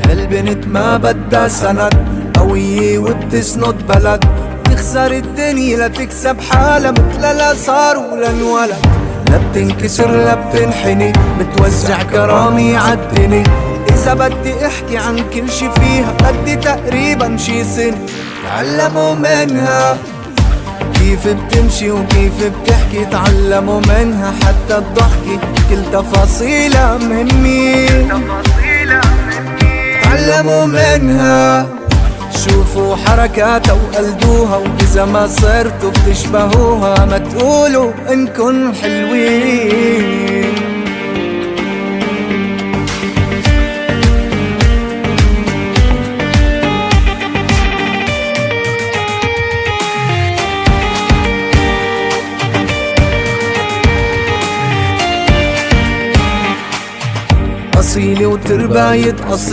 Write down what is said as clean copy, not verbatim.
هالبنت ما بدها سند، قوية وبتسند بلد، تخسر الدنيا لا تكسب حالها، مثل لا صار ولا انولد. لا بتنكسر لا بتنحني، بتوزع كرامي عالدني. إذا بدي احكي عن كل شي فيها بدي تقريبا شي سنة. تعلموا منها كيف بتمشي وكيف بتحكي، تعلموا منها حتى الضحكة كل تفاصيلها مهمة. تعلموا منها شوفوا حركاتها وقلدوها، وإذا ما صرتوا بتشبهوها ما تقولوا إنكن حلوين. أصيلة وترباية أصيلة